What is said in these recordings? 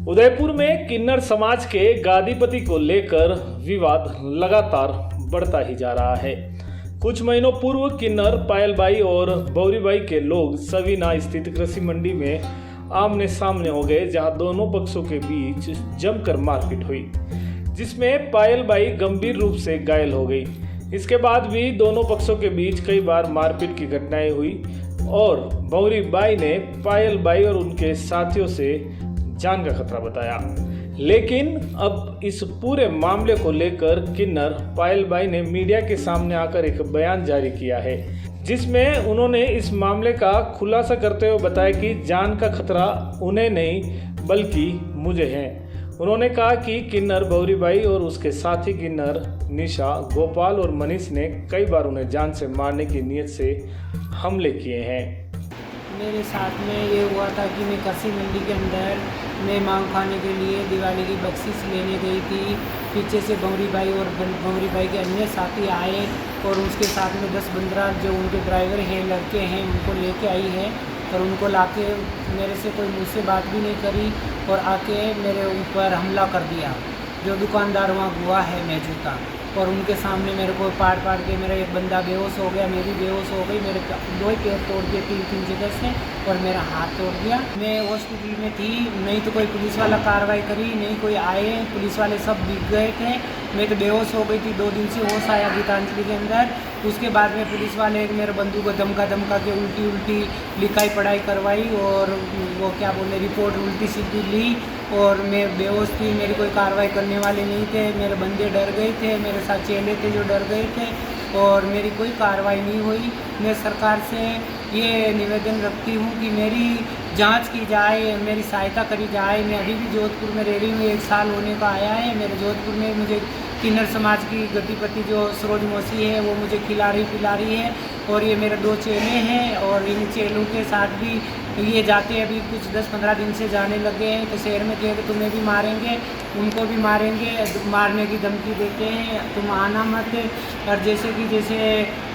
उदयपुर में किन्नर समाज के गादीपति को लेकर विवाद लगातार बढ़ता ही जा रहा है। कुछ महीनों पूर्व किन्नर पायलबाई और बौरीबाई के लोग सवीना स्थित कृषि मंडी में आमने सामने हो गए, जहां दोनों पक्षों के बीच जमकर मारपीट हुई, जिसमें पायलबाई गंभीर रूप से घायल हो गई। इसके बाद भी दोनों पक्षों के बीच कई बार मारपीट की घटनाएं हुई और बौरीबाई ने पायलबाई और उनके साथियों से जान का खतरा बताया। लेकिन अब इस पूरे मामले को लेकर किन्नर पायलबाई ने मीडिया के सामने आकर एक बयान जारी किया है, जिसमें उन्होंने इस मामले का खुलासा करते हुए बताया कि जान का खतरा उन्हें नहीं बल्कि मुझे है। उन्होंने कहा कि किन्नर बौरीबाई और उसके साथी किन्नर निशा, गोपाल और मनीष ने कई बार उन्हें जान से मारने की नीयत से हमले किए हैं। मेरे साथ में ये हुआ था कि मैं कृषि मंडी के अंदर मैं मांग खाने के लिए दिवाली की बख्शिश लेने गई थी। पीछे से बौरीबाई और बौरीबाई के अन्य साथी आए और उसके साथ में 10-15 जो उनके ड्राइवर हैं, लड़के हैं, उनको लेके आई है और उनको लाके मेरे से कोई मुझसे बात भी नहीं करी और आके मेरे ऊपर हमला कर दिया। जो दुकानदार वहाँ हुआ है मौजूद था और उनके सामने मेरे को पाड़ के मेरा एक बंदा बेहोश हो गया, मेरी बेहोश हो गई, मेरे 2 पैर तोड़ दिए 3 जगह से और मेरा हाथ तोड़ दिया। मैं हॉस्पिटल में थी, नहीं तो कोई पुलिस वाला कार्रवाई करी, नहीं कोई आए, पुलिस वाले सब बिक गए थे। मैं तो बेहोश हो गई थी, 2 दिन से होश आया गीतांजलि के अंदर। उसके बाद में पुलिस वाले मेरे बंधु को धमका के उल्टी लिखाई पढ़ाई करवाई और वो क्या बोले रिपोर्ट उल्टी सीधी ली और मैं बेहोश थी। मेरी कोई कार्रवाई करने वाले नहीं थे, मेरे बंदे डर गए थे, मेरे साथ चेले थे जो डर गए थे और मेरी कोई कार्रवाई नहीं हुई। मैं सरकार से ये निवेदन रखती हूँ कि मेरी जांच की जाए, मेरी सहायता करी जाए। मैं अभी भी जोधपुर में रह रही हूँ, 1 साल होने को आया है। मेरे जोधपुर में मुझे किन्नर समाज की गतिपति जो सरोज मौसी है वो मुझे खिला रही है और ये मेरे 2 चेले हैं और इन चेलों के साथ भी ये जाते हैं। अभी कुछ 10-15 दिन से जाने लगे हैं तो शहर में थे कि तुम्हें भी मारेंगे, उनको भी मारेंगे, मारने की धमकी देते हैं, तुम आना मत। और जैसे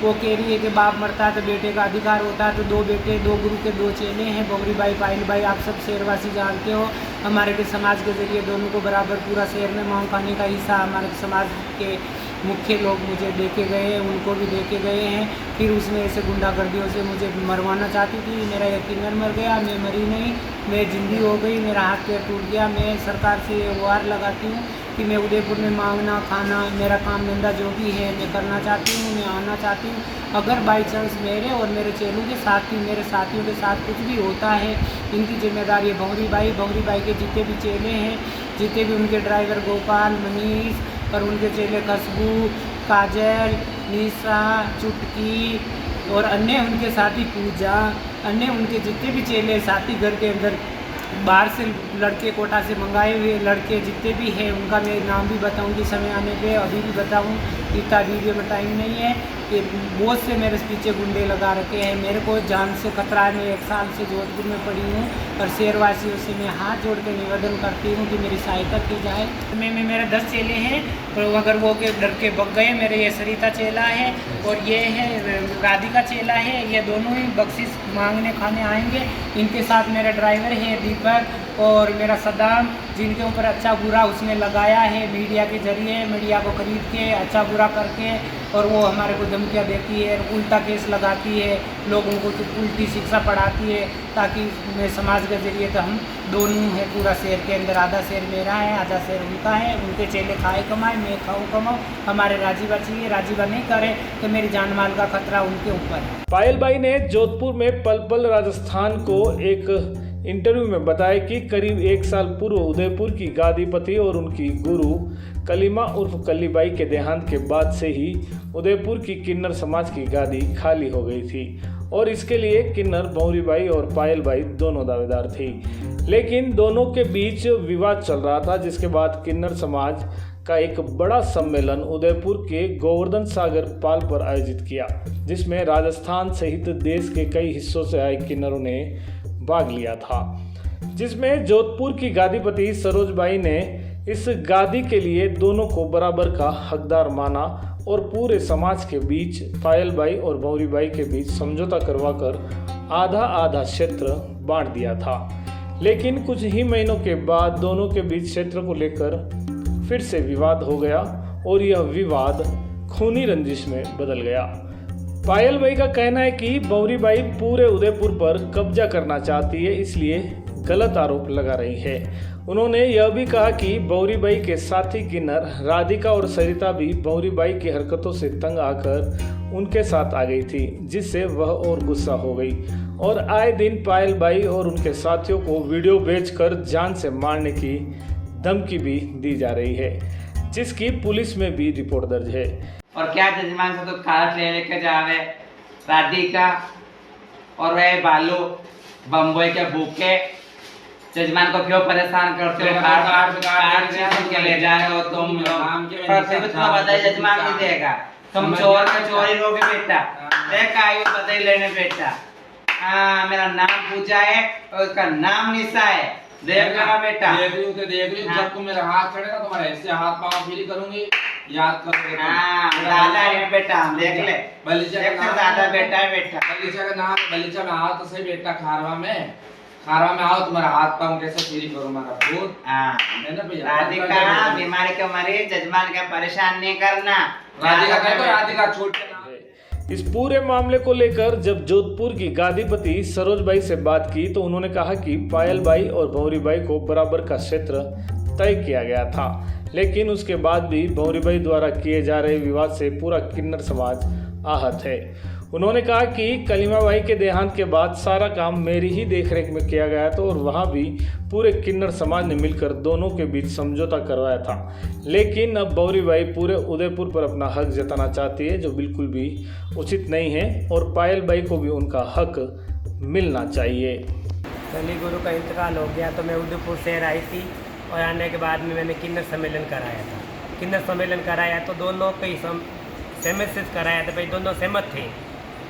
वो कह रही है कि बाप मरता है तो बेटे का अधिकार होता है, तो 2 बेटे 2 गुरु के 2 चेले हैं, बौरीबाई पायलबाई। आप सब शहरवासी जानते हो, हमारे के समाज के जरिए दोनों को बराबर पूरा शहर में मांग खाने का हिस्सा हमारे समाज के मुख्य लोग मुझे देके गए हैं, उनको भी देके गए हैं। फिर उसने ऐसे गुंडागर्दियों से मुझे मरवाना चाहती थी। मेरा एक किन्नर मर गया, मैं मरी नहीं, मैं जिंदी हो गई, मेरा हाथ पैर टूट गया। मैं सरकार से ये गुहार लगाती हूँ कि मैं उदयपुर में मांगना खाना मेरा काम धंधा जो भी है मैं करना चाहती हूँ, मैं आना चाहती हूँ। अगर बाई चांस मेरे और मेरे चेलों के साथ भी मेरे साथियों के साथ कुछ भी होता है, इनकी जिम्मेदारी है बौरीबाई के जितने भी चेले हैं, जितने भी उनके ड्राइवर गोपाल, मनीष और उनके चेले खुशबू, काजल, निशा, चुटकी और अन्य उनके साथी पूजा, अन्य उनके जितने भी चेले साथी घर के अंदर बाहर से लड़के कोटा से मंगाए हुए लड़के जितने भी हैं उनका मैं नाम भी बताऊंगी समय आने पे, अभी भी बताऊं, इतना वीडियो में टाइम नहीं है। कि बहुत से मेरे पीछे गुंडे लगा रखे हैं, मेरे को जान से खतरा है। मैं 1 साल से जोधपुर में पड़ी हूँ और शहरवासियों से मैं हाथ जोड़ के निवेदन करती हूँ कि मेरी सहायता की जाए। मेरे 10 चेले हैं और अगर वो के डर के भग गए, मेरे ये सरिता चेला है और ये है राधिका चेला है, ये दोनों ही बख्शिश मांगने खाने आएंगे। इनके साथ मेरा ड्राइवर है दीपक और मेरा सदाम, जिनके ऊपर अच्छा बुरा उसने लगाया है मीडिया के जरिए, मीडिया को खरीद के अच्छा बुरा करके, और वो हमारे को धमकियाँ देती है, उल्टा केस लगाती है, लोगों को उल्टी शिक्षा पढ़ाती है, ताकि मैं समाज के जरिए तो हम दोनों हैं पूरा शहर के अंदर, आधा शहर मेरा है, आधा शहर उनका है। उनके चेले खाए कमाए, मैं खाऊँ कमाऊँ, हमारे राजीवा चाहिए, राजीवा नहीं करे तो मेरी जान माल का खतरा उनके ऊपर है। पायलबाई ने जोधपुर में पल राजस्थान को एक इंटरव्यू में बताया कि करीब 1 साल पूर्व उदयपुर की गादीपति और उनकी गुरु कलीमा उर्फ कलीबाई के देहांत के बाद से ही उदयपुर की किन्नर समाज की गादी खाली हो गई थी और इसके लिए किन्नर बौरीबाई और पायलबाई दोनों दावेदार थी। लेकिन दोनों के बीच विवाद चल रहा था, जिसके बाद किन्नर समाज का एक बड़ा सम्मेलन उदयपुर के गोवर्धन सागर पाल पर आयोजित किया, जिसमें राजस्थान सहित देश के कई हिस्सों से आए किन्नरों ने भाग लिया था, जिसमें जोधपुर की गादीपति सरोजबाई ने इस गादी के लिए दोनों को बराबर का हकदार माना और पूरे समाज के बीच पायलबाई और बौरीबाई के बीच समझौता करवाकर आधा आधा क्षेत्र बांट दिया था। लेकिन कुछ ही महीनों के बाद दोनों के बीच क्षेत्र को लेकर फिर से विवाद हो गया और यह विवाद खूनी रंजिश में बदल गया। पायल बाई का कहना है कि बौरी बाई पूरे उदयपुर पर कब्जा करना चाहती है, इसलिए गलत आरोप लगा रही है। उन्होंने यह भी कहा कि बौरी बाई के साथी किन्नर राधिका और सरिता भी बौरी बाई की हरकतों से तंग आकर उनके साथ आ गई थी, जिससे वह और गुस्सा हो गई और आए दिन पायल बाई और उनके साथियों को वीडियो भेजकर जान से मारने की धमकी भी दी जा रही है, जिसकी पुलिस में भी रिपोर्ट दर्ज है। और क्या जजमान से तो खास ले लेके जावे राधिका और वह बालू बम्बई के भूखे जजमान को क्यों परेशान करते हो? कार्ड के ले जा रहे हो तुम लोग, तुम्हें बधाई जजमान नहीं देगा। तुम चोर में चोरी रोगे बेटा, देख आयु बधाई लेने बेटा। हाँ, मेरा नाम पूछा है और उसका नाम निशा है, देख लेना बेटा। देख ली जब तुम मेरा हाथ चढ़ेगा तुम्हारे ऐसे हाथ पाँव फील करूंगी, याद कर। हाँ, दादा है बेटा, देख ले बलीचा का दादा बेटा है बेटा। बलीचा का नाम, बलीचा में आओ तो सही बेटा। खारवा में आओ, तुम्हारा हाथ पाँव कैसे फील करूँ हमारा भूत। है ना भैया। राधिका बीमारी के मरीज जजमान का परेशान नहीं करना। राधिका कहे तो राधिका छोड़। इस पूरे मामले को लेकर जब जोधपुर की गादीपति सरोज बाई से बात की तो उन्होंने कहा कि पायल बाई और भंवरी बाई को बराबर का क्षेत्र तय किया गया था, लेकिन उसके बाद भी भंवरी बाई द्वारा किए जा रहे विवाद से पूरा किन्नर समाज आहत है। उन्होंने कहा कि कलीमा बाई के देहांत के बाद सारा काम मेरी ही देखरेख में किया गया था और वहाँ भी पूरे किन्नर समाज ने मिलकर दोनों के बीच समझौता करवाया था, लेकिन अब बौरी बाई पूरे उदयपुर पर अपना हक जताना चाहती है, जो बिल्कुल भी उचित नहीं है और पायल बाई को भी उनका हक मिलना चाहिए। कली गुरु का इंतकाल हो गया तो मैं उदयपुर शहर आई थी और आने के बाद में मैंने किन्नर सम्मेलन कराया था। किन्नर सम्मेलन कराया तो दोनों कई सहमत से कराया था, भाई दोनों सहमत थे।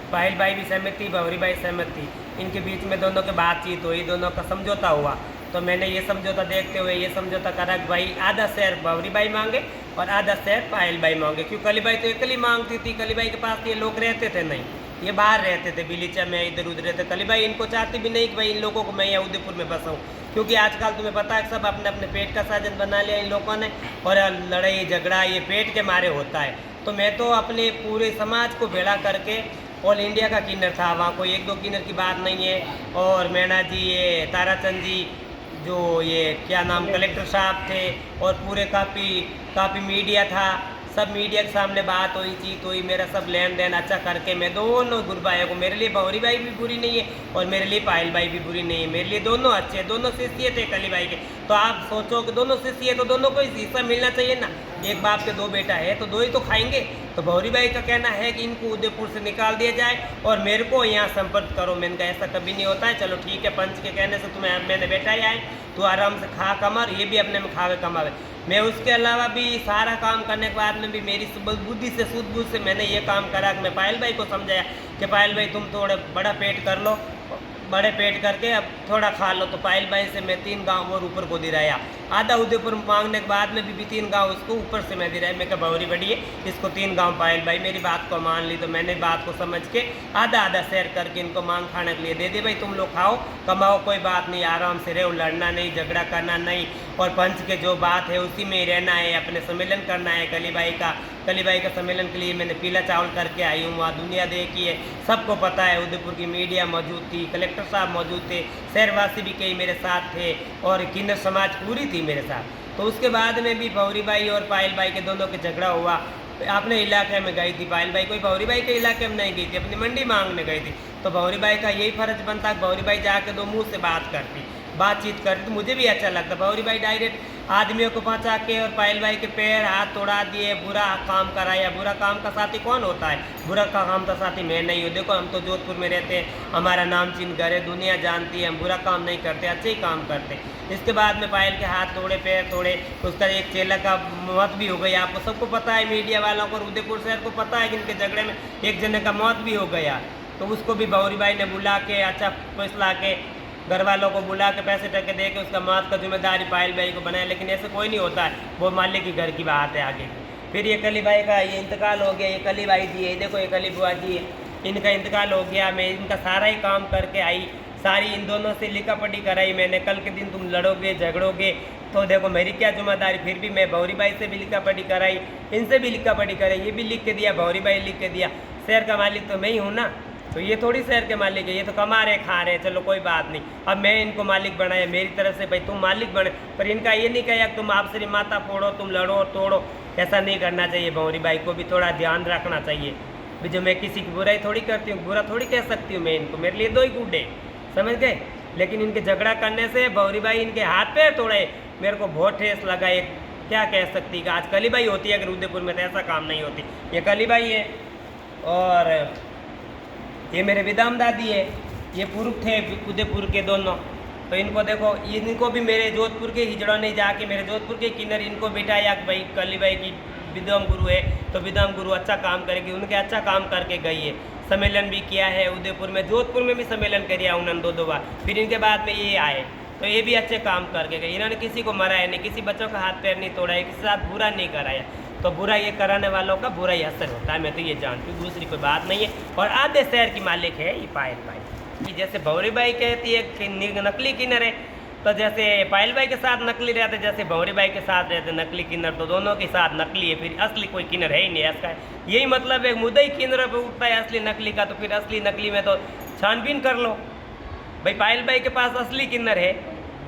पायल बाई भी सहमत थी, भंवरी बाई सहमत थी। इनके बीच में दोनों की बातचीत हुई, दोनों का समझौता हुआ। तो मैंने ये समझौता देखते हुए ये समझौता करा कि भाई आधा शहर भंवरी बाई मांगे और आधा शहर पायल बाई मांगे, क्योंकि कली बाई तो अकेली मांगती थी। कली बाई के पास ये लोग रहते थे नहीं, ये बाहर रहते थे, बिलीचा में इधर उधर रहते। कली बाई इनको चाहती भी नहीं कि भाई इन लोगों को मैं यहाँ उदयपुर में बसाऊँ, क्योंकि आजकल तुम्हें पता है सब अपने अपने पेट का साधन बना लिया इन लोगों ने, और लड़ाई झगड़ा ये पेट के मारे होता है। तो मैं तो अपने पूरे समाज को भेड़ा करके ऑल इंडिया का किन्नर था, वहाँ कोई एक दो किन्नर की बात नहीं है। और मैना जी, ये ताराचंद जी, जो ये क्या नाम कलेक्टर साहब थे, और पूरे काफ़ी मीडिया था, सब मीडिया के सामने बात हुई, चीत हुई, मेरा सब लेन देन अच्छा करके मैं दोनों गुरु भाइयों को, मेरे लिए भंवरी बाई भी बुरी नहीं है और मेरे लिए पायल बाई भी बुरी नहीं है, मेरे लिए दोनों अच्छे, दोनों शिष्य थे कली बाई के। तो आप सोचो कि दोनों शिष्य है तो दोनों को हिस्सा मिलना चाहिए ना। एक बाप के दो बेटा है तो दो ही तो खाएंगे। तो भंवरी बाई का कहना है कि इनको उदयपुर से निकाल दिया जाए और मेरे को यहाँ संपर्क करो। मैंने कहा ऐसा कभी नहीं होता है, चलो ठीक है, पंच के कहने से तुम्हें मैंने बेटा ही आए, तू आराम से खा कमा, ये भी अपने में खावे कमावे। मैं उसके अलावा भी सारा काम करने के बाद में भी मेरी बुद्धि से सूझबूझ से मैंने ये काम करा कि मैं पायल बाई को समझाया कि पायल बाई तुम थोड़ा बड़ा पेट कर लो, बड़े पेट करके अब थोड़ा खा लो। तो पायल बाई से मैं 3 गांव और ऊपर को दिलाया, आधा उदयपुर मांगने के बाद में भी 3 गांव उसको ऊपर से मैं दिलाया। मैं कहा भंवरी बड़ी है, इसको 3 गांव पायल बाई मेरी बात को मान ली। तो मैंने बात को समझ के आधा आधा शेयर करके इनको मांग खाने के लिए दे दी। भाई तुम लोग खाओ कमाओ, कोई बात नहीं, आराम से रहो, लड़ना नहीं, झगड़ा करना नहीं, और पंच के जो बात है उसी में ही रहना है, अपने सम्मेलन करना है। कली बाई का सम्मेलन के लिए मैंने पीला चावल करके आई हूँ, वहाँ दुनिया देखी है, सबको पता है। उदयपुर की मीडिया मौजूद थी, कलेक्टर साहब मौजूद थे, शहरवासी भी कई मेरे साथ थे और किन्नर समाज पूरी थी मेरे साथ। तो उसके बाद में भी भंवरी बाई और पायल बाई के दोनों के झगड़ा हुआ। अपने इलाके में गई थी पायल बाई, कोई भंवरी बाई के इलाके में नहीं गई थी, अपनी मंडी मांगने गई थी। तो भंवरी बाई का यही फर्ज बनता कि भंवरी बाई जाके दो मुँह से बातचीत करती, तो मुझे भी अच्छा लगता। भंवरी बाई डायरेक्ट आदमियों को पहुँचा के और पायल बाई के पैर हाथ तोड़ा दिए, बुरा काम कराया। बुरा काम का साथी कौन होता है? बुरा काम का साथी मैं नहीं हूँ। देखो हम तो जोधपुर में रहते हैं, हमारा नाम चिन्ह घर है, दुनिया जानती है, हम बुरा काम नहीं करते, अच्छे ही काम करते। इसके बाद में पायल के हाथ तोड़े, पैर तोड़े, उसका एक चेला का मौत भी हो गई। आपको सबको पता है, मीडिया वालों को, उदयपुर शहर को पता है कि इनके झगड़े में एक जने का मौत भी हो गया। तो उसको भी भंवरी बाई ने बुला के अच्छा फैसला के घर वालों को बुला के पैसे टके दे के उसका मौत का जिम्मेदारी पायल बाई को बनाया। लेकिन ऐसे कोई नहीं होता है, वो मालिक की घर की बात है आगे। फिर ये कली बाई का ये इंतकाल हो गया। ये कली बाई जी है, देखो ये कली बुआ जी है, इनका इंतकाल हो गया। मैं इनका सारा ही काम करके आई, सारी इन दोनों से लिखापटी कराई मैंने। कल के दिन तुम लड़ोगे झगड़ोगे तो देखो मेरी क्या जिम्मेदारी। फिर भी मैं भौरी भाई से भी लिखापटी कराई, इनसे भी लिखापटी कराई, ये भी लिख के दिया, भौरी भाई लिख के दिया। शहर का मालिक तो मैं ही हूँ ना, तो ये थोड़ी शहर के मालिक है, ये तो कमा रहे खा रहे, चलो कोई बात नहीं। अब मैं इनको मालिक बनाया मेरी तरफ से, भाई तुम मालिक बने, पर इनका ये नहीं कहा तुम आपसे माथा फोड़ो, तुम लड़ो तोड़ो, ऐसा नहीं करना चाहिए। भौरी भाई को भी थोड़ा ध्यान रखना चाहिए। जो मैं किसी की बुराई थोड़ी करती हूँ, बुरा थोड़ी कह सकती हूँ मैं इनको, मेरे लिए दो ही गुड्डे, समझ गए। लेकिन इनके झगड़ा करने से भौरी भाई इनके हाथ पैर तोड़े, मेरे को बहुत ठेस लगा। एक क्या कह सकती है, आज कली भाई होती है अगर उदयपुर में तो ऐसा काम नहीं होती। ये कली भाई है और ये मेरे विदाम दादी है, ये पुरुष थे उदयपुर के दोनों। तो इनको देखो, इनको भी मेरे जोधपुर के हिजड़ा नहीं जाके मेरे जोधपुर के किन्नर इनको बिठाया कि भाई कली भाई की विदाम गुरु है तो विदाम गुरु अच्छा काम करेगी। उनके अच्छा काम करके गई है, सम्मेलन भी किया है उदयपुर में, जोधपुर में भी सम्मेलन किया उन्होंने दो बार। फिर इनके बाद में ये आए तो ये भी अच्छे काम करके गए। इन्होंने किसी को मराया नहीं, किसी बच्चों का हाथ पैर नहीं तोड़ा है, किसी के साथ बुरा नहीं कराया। तो बुरा ये कराने वालों का बुरा ही असर होता है, मैं तो ये जानती हूँ, दूसरी कोई बात नहीं है। और आधे शहर की मालिक है ये पायल भाई। जैसे भौरी भाई कहती है कि नकली किन्नर है, तो जैसे पायल भाई के साथ नकली रहते, जैसे भौरी भाई के साथ रहते नकली किन्नर, तो दोनों के साथ नकली है, फिर असली कोई किन्नर है ही नहीं। इसका यही मतलब है, मुद्दा ही किन्नर पे उठता है असली नकली का, तो फिर असली नकली में तो छानबीन कर लो। भाई पायल भाई के पास असली किन्नर है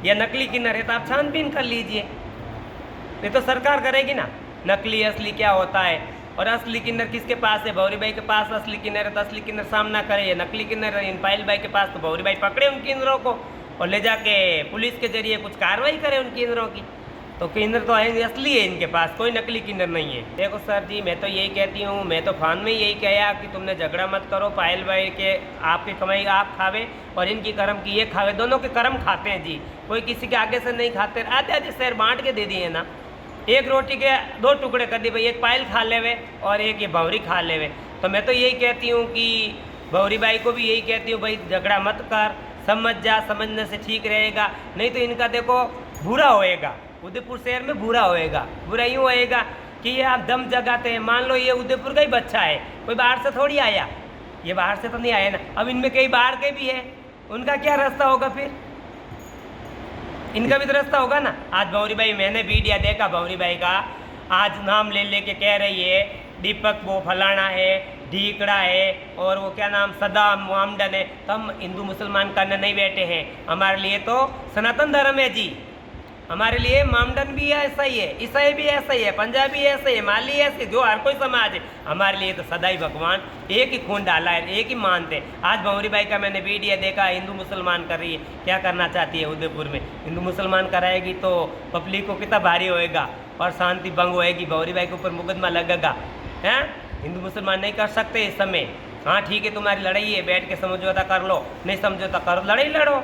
या नकली किन्नर है तो आप छानबीन कर लीजिए, ये तो सरकार करेगी ना नकली असली क्या होता है। और असली किन्नर किसके पास है, भौरी भाई के पास असली किन्नर है तो असली किन्नर सामना करे, नकली किन्नर इन पायल भाई के पास, तो भौरी भाई पकड़े उन किन्नरों को और ले जाके पुलिस के जरिए कुछ कार्रवाई करे उन किन्नरों की। तो किन्नर तो असली है इनके पास, कोई नकली किन्नर नहीं है। देखो सर जी, मैं तो यही कहती हूँ, मैं तो फान में यही कहा कि तुमने झगड़ा मत करो, पायल भाई के आपकी कमाई आप खावे और इनकी कर्म की ये खावे, दोनों के कर्म खाते हैं जी, कोई किसी के आगे से नहीं खाते। आधे आधे शहर बांट के दे दिए ना, एक रोटी के दो टुकड़े कर दिए, भाई एक पायल खा लेवे और एक ये भौरी खा लेवे। तो मैं तो यही कहती हूँ कि भौरी भाई को भी यही कहती हूँ, भाई झगड़ा मत कर, समझ जा, समझने से ठीक रहेगा, नहीं तो इनका देखो बुरा होएगा, उदयपुर शहर में बुरा होएगा। बुरा यूँ होएगा कि ये आप दम जगाते हैं, मान लो ये उदयपुर का ही बच्चा है, कोई बाहर से थोड़ी आया, ये बाहर से तो नहीं आया ना। अब इनमें कई बाहर के भी है, उनका क्या रास्ता होगा, फिर इनका भी तो रास्ता होगा ना। आज भौरी भाई, मैंने वीडियो देखा भौरी भाई का, आज नाम ले लेके कह रही है दीपक वो फलाना है, ढीकड़ा है और वो क्या नाम सदाम मामडन है। तो हम हिंदू मुसलमान करने नहीं बैठे हैं, हमारे लिए तो सनातन धर्म है जी, हमारे लिए मामडन भी ऐसा ही है, ईसाई भी ऐसा ही है, पंजाबी ऐसा ही है, माली ऐसे, जो हर कोई समाज है, हमारे लिए तो सदा ही भगवान एक ही खून डाला है, एक ही मानते। आज भौरी भाई का मैंने वीडियो देखा, हिंदू मुसलमान कर रही है, क्या करना चाहती है उदयपुर में, हिंदू मुसलमान कराएगी तो पब्लिक को कितना भारी होएगा और शांति भंग होएगी, भौरी भाई के ऊपर मुकदमा लगेगा। हैं, हिंदू मुसलमान नहीं कर सकते इस समय। हाँ ठीक है, तुम्हारी लड़ाई है, बैठ के समझौता कर लो, नहीं समझौता करो, लड़ाई लड़ो।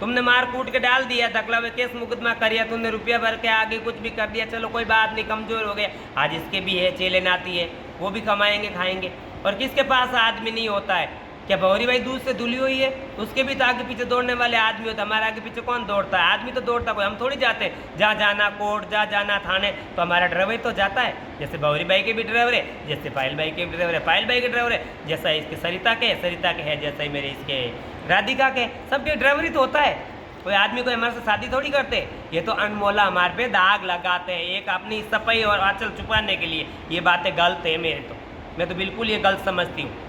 तुमने मार कूट के डाल दिया, दखला में केस मुकदमा करिया, तुमने रुपया भर के आगे कुछ भी कर दिया, चलो कोई बात नहीं, कमजोर हो गया। आज इसके भी है, चेले नाती है, वो भी कमाएंगे खाएंगे। और किसके पास आदमी नहीं होता है, क्या भौरी भाई दूध से धुली हुई है, उसके भी तो आगे पीछे दौड़ने वाले आदमी होता है, हमारे आगे पीछे कौन दौड़ता है, आदमी तो दौड़ता कोई, हम थोड़ी जाते हैं, जहाँ जाना कोर्ट, जहाँ जाना थाने, तो हमारा ड्राइवर तो जाता है। जैसे भौरी भाई के भी ड्राइवर है, जैसे पायल भाई के भी ड्राइवर है, पायल भाई के ड्राइवर है, जैसा इसके सरिता के है, जैसा ही मेरे इसके राधिका के, सबके ड्राइवर ही तो होता है। कोई आदमी को हमारे से शादी थोड़ी करते, ये तो अनमोला हमारे पे दाग लगाते हैं, एक अपनी सफाई और आंचल छुपाने के लिए। ये बातें गलत है मेरे तो, मैं तो बिल्कुल ये गलत समझती हूँ।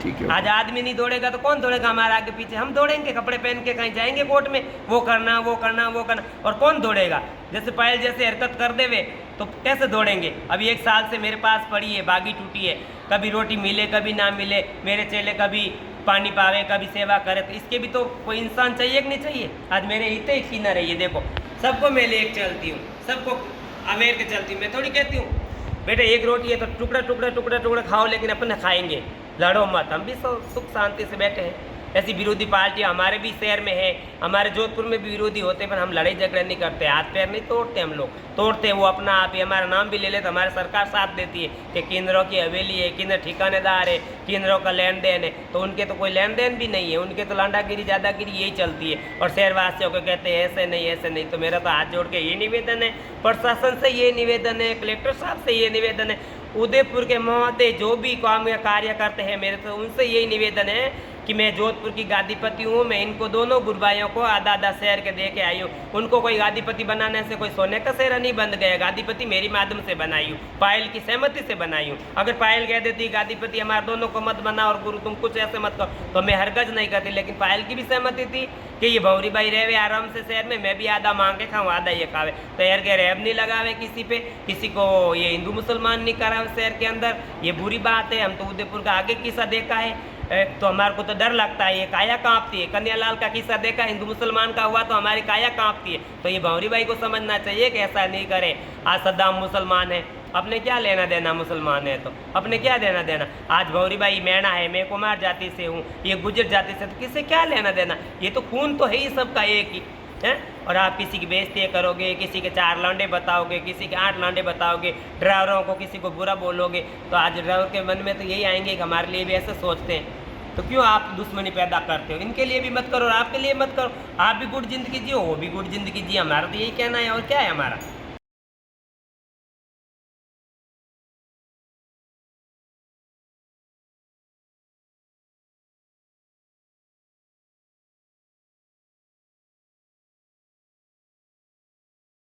ठीक है, आज आदमी नहीं दौड़ेगा तो कौन दौड़ेगा हमारे आगे पीछे, हम दौड़ेंगे, कपड़े पहन के कहीं जाएंगे कोर्ट में, वो करना वो करना वो करना, और कौन दौड़ेगा। जैसे पायल जैसे हरकत कर देवे तो कैसे दौड़ेंगे। अभी 1 साल से मेरे पास पड़ी है, बागी टूटी है, कभी रोटी मिले कभी ना मिले, मेरे चेले कभी पानी पावे कभी सेवा करे, तो इसके भी तो कोई इंसान चाहिए कि नहीं चाहिए। आज मेरे हित ही छीना रही है, देखो सबको मैं ले चलती हूँ, सबको अमेर के चलती हूँ। मैं थोड़ी कहती हूँ बेटा एक रोटी है तो टुकड़ा टुकड़ा टुकड़ा टुकड़ा खाओ, लेकिन अपन खाएंगे, लड़ो मत। हम भी सुख शांति से बैठे हैं। ऐसी विरोधी पार्टियां हमारे भी शहर में है, हमारे जोधपुर में भी विरोधी होते हैं, पर हम लड़ाई झगड़ा नहीं करते, हाथ पैर नहीं तोड़ते। हम लोग तोड़ते हैं वो अपना आप ही, हमारा नाम भी ले लेते, हमारे सरकार साथ देती है कि केंद्रों की हवेली है, केंद्र ठिकानेदार है, केंद्रों का लेन देन है, तो उनके तो कोई लेन देन भी नहीं है, उनके तो लांडागिरी ज़्यादागिरी यही चलती है। और शहरवासियों को कहते हैं ऐसे नहीं ऐसे नहीं। तो मेरा तो हाथ जोड़ के ये निवेदन है, प्रशासन से ये निवेदन है, कलेक्टर साहब से ये निवेदन है, उदयपुर के महोदय जो भी काम या कार्य करते हैं, मेरे तो उनसे यही निवेदन है कि मैं जोधपुर की गादीपति हूँ, मैं इनको दोनों गुरु भाइयों को आधा आधा शेयर के दे के आई हूँ। उनको कोई गादीपति बनाने से कोई सोने का सेहरा नहीं बन गया, गादीपति मेरी माध्यम से बनाई हूँ, पायल की सहमति से बनाई हूँ। अगर पायल कह देती गादीपति हमारे दोनों को मत बना और गुरु तुम कुछ ऐसे मत करो तो मैं हरगज नहीं करती, लेकिन पायल की भी सहमति थी कि ये भौरी भाई रहे आराम से शहर में, मैं भी आधा मांग के खाऊँ आधा ये खावे, तो यार के रेब नहीं लगावे किसी पे, किसी को ये हिंदू मुसलमान नहीं करावे शहर के अंदर, ये बुरी बात है। हम तो उदयपुर का आगे किस्सा देखा है तो हमारे को तो डर लगता है, ये काया कांपती है। कन्यालाल का किस्सा देखा, हिंदू मुसलमान का हुआ तो हमारी काया कांपती है। तो ये भौरी भाई को समझना चाहिए कि ऐसा नहीं करे। आज सद्दाम मुसलमान है, अपने क्या लेना देना, मुसलमान है तो अपने क्या देना देना। आज भौरी भाई मैणा है, मैं कुमार जाति से हूँ, ये गुजर जाति से, तो किससे क्या लेना देना, ये तो खून तो है ही सबका एक ही है। और आप किसी की बेइज्जती करोगे, किसी के 4 लांडे बताओगे, किसी के 8 लांडे बताओगे, ड्राइवरों को किसी को बुरा बोलोगे, तो आज ड्राइवर के मन में तो यही आएंगे कि हमारे लिए भी ऐसे सोचते हैं, तो क्यों आप दुश्मनी पैदा करते हो। इनके लिए भी मत करो और आपके लिए मत करो, आप भी गुड जिंदगी जियो, वो भी गुड जिंदगी जिए, हमारा तो यही कहना है और क्या है हमारा।